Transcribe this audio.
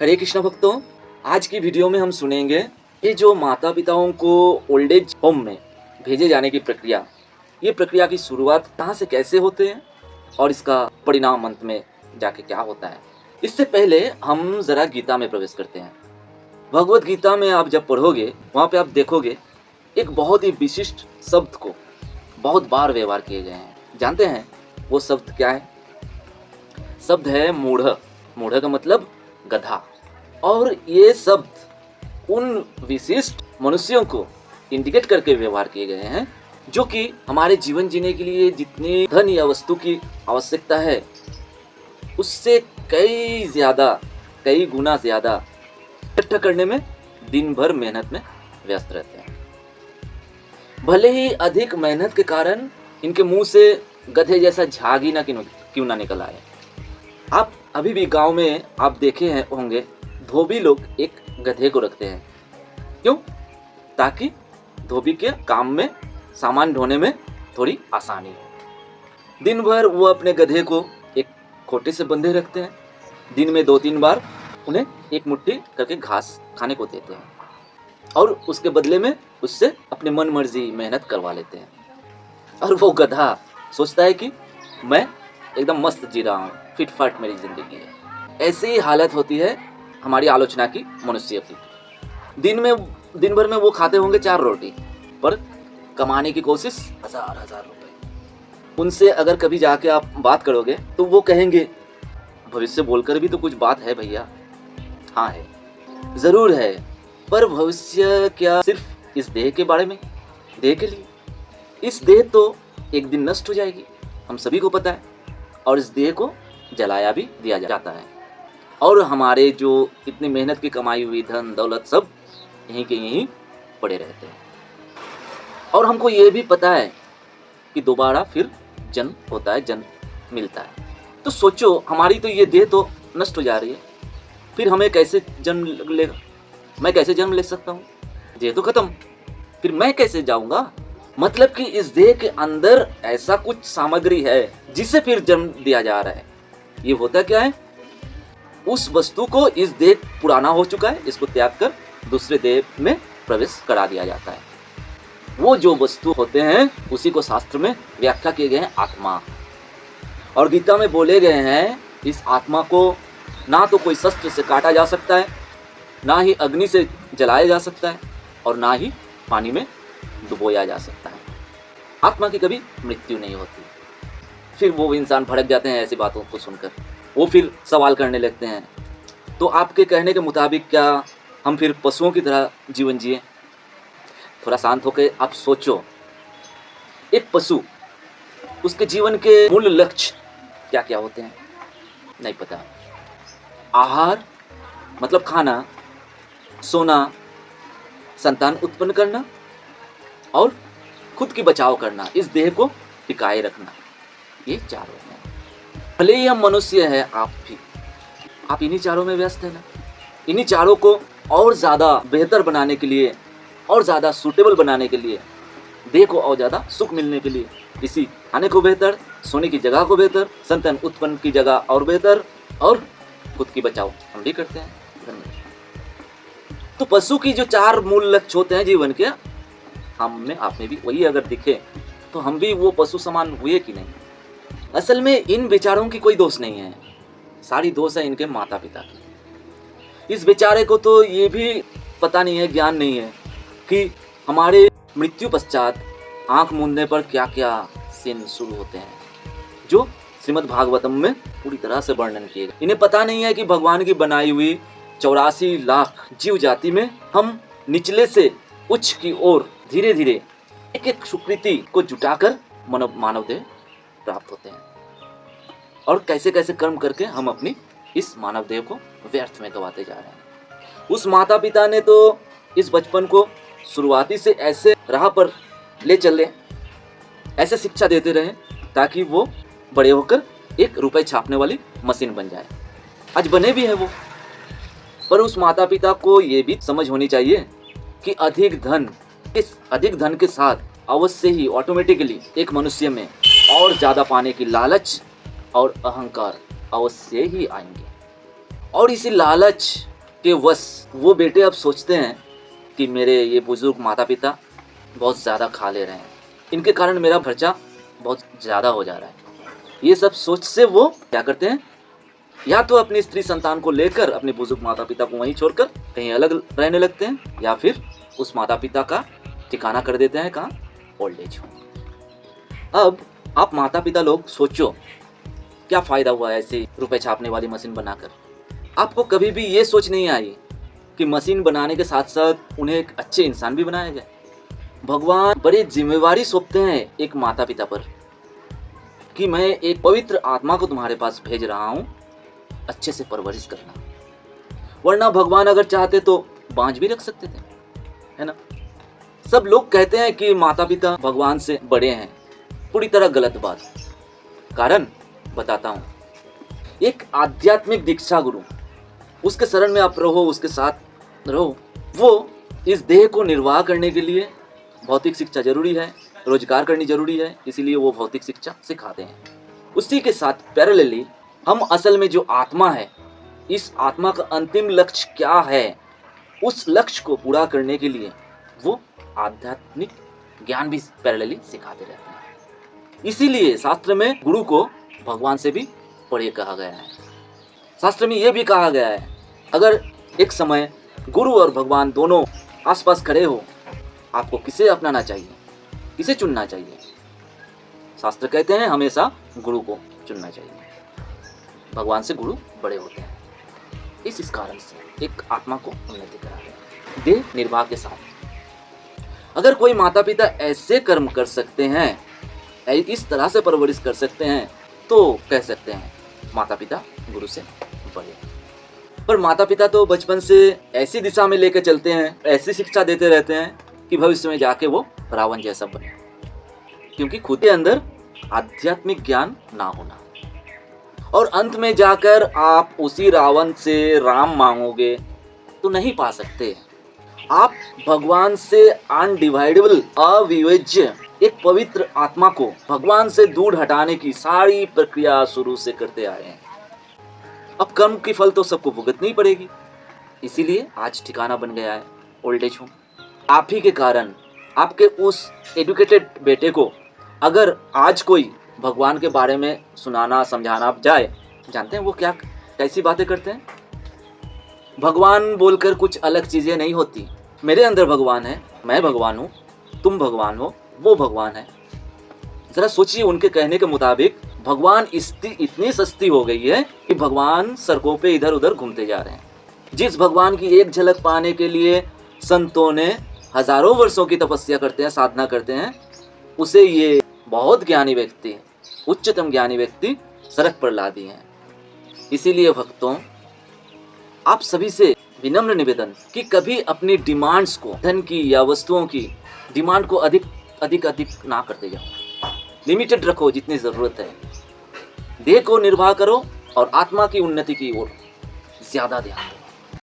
हरे कृष्ण भक्तों, आज की वीडियो में हम सुनेंगे ये जो माता पिताओं को ओल्ड एज होम में भेजे जाने की प्रक्रिया, ये प्रक्रिया की शुरुआत कहाँ से कैसे होते हैं और इसका परिणाम अंत में जाके क्या होता है। इससे पहले हम जरा गीता में प्रवेश करते हैं। भगवत गीता में आप जब पढ़ोगे वहाँ पे आप देखोगे एक बहुत ही विशिष्ट शब्द को बहुत बार व्यवहार किए गए हैं। जानते हैं वो शब्द क्या है? शब्द है मूढ़। मूढ़ का मतलब गधा। और ये शब्द उन विशिष्ट मनुष्यों को इंडिकेट करके व्यवहार किए गए हैं जो कि हमारे जीवन जीने के लिए जितनी धन या वस्तु की आवश्यकता है उससे कई गुना ज्यादा इकट्ठा करने में दिन भर मेहनत में व्यस्त रहते हैं। भले ही अधिक मेहनत के कारण इनके मुंह से गधे जैसा झाग ही ना क्यों ना निकल आए। आप अभी भी गांव में आप देखे होंगे धोबी लोग एक गधे को रखते हैं। क्यों? ताकि धोबी के काम में सामान ढोने में थोड़ी आसानी हो। दिन भर वो अपने गधे को एक खोटे से बंधे रखते हैं। दिन में 2-3 बार उन्हें एक मुट्ठी करके घास खाने को देते हैं और उसके बदले में उससे अपने मन मर्जी मेहनत करवा लेते हैं। और वो गधा सोचता है कि मैं एकदम मस्त जी रहा हूँ, फिट फाट मेरी जिंदगी है। ऐसी ही हालत होती है हमारी आलोचना की मनुष्य की। दिन भर में वो खाते होंगे 4 रोटी, पर कमाने की कोशिश हजार रुपए। उनसे अगर कभी जाके आप बात करोगे तो वो कहेंगे भविष्य बोलकर भी तो कुछ बात है भैया। हाँ है, जरूर है, पर भविष्य क्या सिर्फ इस देह के बारे में? देह के लिए? इस देह तो एक दिन नष्ट हो जाएगी, हम सभी को पता है। और इस देह को जलाया भी दिया जाता है और हमारे जो इतनी मेहनत की कमाई हुई धन दौलत सब यहीं के यहीं पड़े रहते हैं। और हमको ये भी पता है कि दोबारा फिर जन्म होता है, जन्म मिलता है। तो सोचो, हमारी तो ये देह तो नष्ट हो जा रही है, फिर हमें कैसे जन्म लेगा? मैं कैसे जन्म ले सकता हूँ? देह तो खत्म, फिर मैं कैसे जाऊँगा? मतलब कि इस देह के अंदर ऐसा कुछ सामग्री है जिसे फिर जन्म दिया जा रहा है। ये होता क्या है? उस वस्तु को इस देह पुराना हो चुका है, इसको त्याग कर दूसरे देह में प्रवेश करा दिया जाता है। वो जो वस्तु होते हैं उसी को शास्त्र में व्याख्या किए गए हैं आत्मा। और गीता में बोले गए हैं इस आत्मा को ना तो कोई शस्त्र से काटा जा सकता है, ना ही अग्नि से जलाया जा सकता है और ना ही पानी में डुबोया जा सकता है। आत्मा की कभी मृत्यु नहीं होती। फिर वो इंसान भड़क जाते हैं ऐसी बातों को सुनकर, वो फिर सवाल करने लगते हैं तो आपके कहने के मुताबिक क्या हम फिर पशुओं की तरह जीवन जिए? थोड़ा शांत होकर आप सोचो, एक पशु, उसके जीवन के मूल लक्ष्य क्या क्या होते हैं? नहीं पता। आहार मतलब खाना, सोना, संतान उत्पन्न करना और खुद की बचाव करना, इस देह को टिकाए रखना, ये चारों हैं। भले ही हम मनुष्य हैं, आप इन्हीं चारों में व्यस्त है ना। इन्हीं चारों को और ज़्यादा बेहतर बनाने के लिए और ज़्यादा सूटेबल बनाने के लिए, देह को और ज़्यादा सुख मिलने के लिए, इसी खाने को बेहतर, सोने की जगह को बेहतर, संतान उत्पन्न की जगह और बेहतर, और खुद की बचाव हम भी करते हैं। तो पशु की जो 4 मूल लक्ष्य होते हैं जीवन के, हम में आप में भी वही अगर दिखे तो हम भी वो पशु समान हुए कि नहीं? असल में इन विचारों की कोई दोष नहीं है, सारी दोष है इनके माता पिता की। इस बेचारे को तो ये भी पता नहीं है, ज्ञान नहीं है कि हमारे मृत्यु पश्चात आंख मूंदने पर क्या क्या सीन शुरू होते हैं, जो श्रीमद् भागवतम में पूरी तरह से वर्णन किए गए। इन्हें पता नहीं है कि भगवान की बनाई हुई 84 लाख जीव जाति में हम निचले से उच्च की ओर धीरे धीरे एक एक सुकृति को जुटाकर मानव देह प्राप्त होते हैं और कैसे कैसे कर्म करके हम अपनी इस मानव देह को व्यर्थ में गवाते जा रहे हैं। उस माता पिता ने तो इस बचपन को शुरुआती से ऐसे राह पर ले चले, ऐसे शिक्षा देते रहे ताकि वो बड़े होकर एक रुपए छापने वाली मशीन बन जाए। आज बने भी है वो, पर उस माता पिता को ये भी समझ होनी चाहिए कि अधिक धन के साथ अवश्य ही ऑटोमेटिकली एक मनुष्य में और ज़्यादा पाने की लालच और अहंकार अवश्य ही आएंगे। और इसी लालच के वश वो बेटे अब सोचते हैं कि मेरे ये बुजुर्ग माता पिता बहुत ज़्यादा खा ले रहे हैं, इनके कारण मेरा खर्चा बहुत ज़्यादा हो जा रहा है। ये सब सोच से वो क्या करते हैं, या तो अपनी स्त्री संतान को लेकर अपने बुजुर्ग माता पिता को वहीं छोड़कर कहीं अलग रहने लगते हैं, या फिर उस माता पिता का ठिकाना कर देते हैं कहाँ, ओल्ड एज होम। अब आप माता पिता लोग सोचो क्या फ़ायदा हुआ ऐसे रुपए छापने वाली मशीन बनाकर। आपको कभी भी ये सोच नहीं आई कि मशीन बनाने के साथ साथ उन्हें एक अच्छे इंसान भी बनाया जाए। भगवान बड़ी जिम्मेवारी सौंपते हैं एक माता पिता पर कि मैं एक पवित्र आत्मा को तुम्हारे पास भेज रहा हूँ, अच्छे से परवरिश करना। वरना भगवान अगर चाहते तो बांझ भी रख सकते थे, है ना। सब लोग कहते हैं कि माता पिता भगवान से बड़े हैं, पूरी तरह गलत बात। कारण बताता हूँ। एक आध्यात्मिक दीक्षा गुरु, उसके शरण में आप रहो, उसके साथ रहो। वो इस देह को निर्वाह करने के लिए भौतिक शिक्षा जरूरी है, रोजगार करनी जरूरी है, इसीलिए वो भौतिक शिक्षा सिखाते हैं। उसी के साथ पैरेलली हम असल में जो आत्मा है, इस आत्मा का अंतिम लक्ष्य क्या है, उस लक्ष्य को पूरा करने के लिए वो आध्यात्मिक ज्ञान भी पैरेलली सिखाते रहते हैं। इसीलिए शास्त्र में गुरु को भगवान से भी बड़े कहा गया है। शास्त्र में यह भी कहा गया है, अगर एक समय गुरु और भगवान दोनों आसपास खड़े हो, आपको किसे अपनाना चाहिए, किसे चुनना चाहिए? शास्त्र कहते हैं हमेशा गुरु को चुनना चाहिए। भगवान से गुरु बड़े होते हैं। इस कारण से एक आत्मा को उन्नति कराते हैं देह निर्वाह के साथ। अगर कोई माता पिता ऐसे कर्म कर सकते हैं, इस तरह से परवरिश कर सकते हैं, तो कह सकते हैं माता पिता गुरु से बड़े। पर माता पिता तो बचपन से ऐसी दिशा में लेकर चलते हैं, ऐसी शिक्षा देते रहते हैं कि भविष्य में जाके वो रावण जैसा बने, क्योंकि खुद के अंदर आध्यात्मिक ज्ञान ना होना। और अंत में जाकर आप उसी रावण से राम मांगोगे तो नहीं पा सकते। आप भगवान से अनडिवाइडेबल, अविभाज्य एक पवित्र आत्मा को भगवान से दूर हटाने की सारी प्रक्रिया शुरू से करते आए हैं। अब कर्म की फल तो सबको भुगतनी ही पड़ेगी, इसीलिए आज ठिकाना बन गया है ओल्ड एज होम। आप ही के कारण, आपके उस एजुकेटेड बेटे को अगर आज कोई भगवान के बारे में सुनाना समझाना जाए, जानते हैं वो क्या कैसी बातें करते हैं? भगवान बोलकर कुछ अलग चीजें नहीं होती। मेरे अंदर भगवान है, मैं भगवान हूँ, तुम भगवान हो, वो भगवान है। जरा सोचिए, उनके कहने के मुताबिक भगवान इतनी सस्ती हो गई है कि भगवान सड़कों पे इधर उधर घूमते जा रहे हैं। जिस भगवान की एक झलक पाने के लिए संतों ने हजारों वर्षों की तपस्या करते हैं, साधना करते हैं, उसे ये बहुत ज्ञानी व्यक्ति, उच्चतम ज्ञानी व्यक्ति सड़क पर ला दिए हैं। इसीलिए भक्तों, आप सभी से विनम्र निवेदन कि कभी अपनी डिमांड्स को, धन की या वस्तुओं की डिमांड को अधिक ना करते जाओ। लिमिटेड रखो जितनी जरूरत है। देह को निर्वाह करो और आत्मा की उन्नति की ओर ज्यादा ध्यान दो।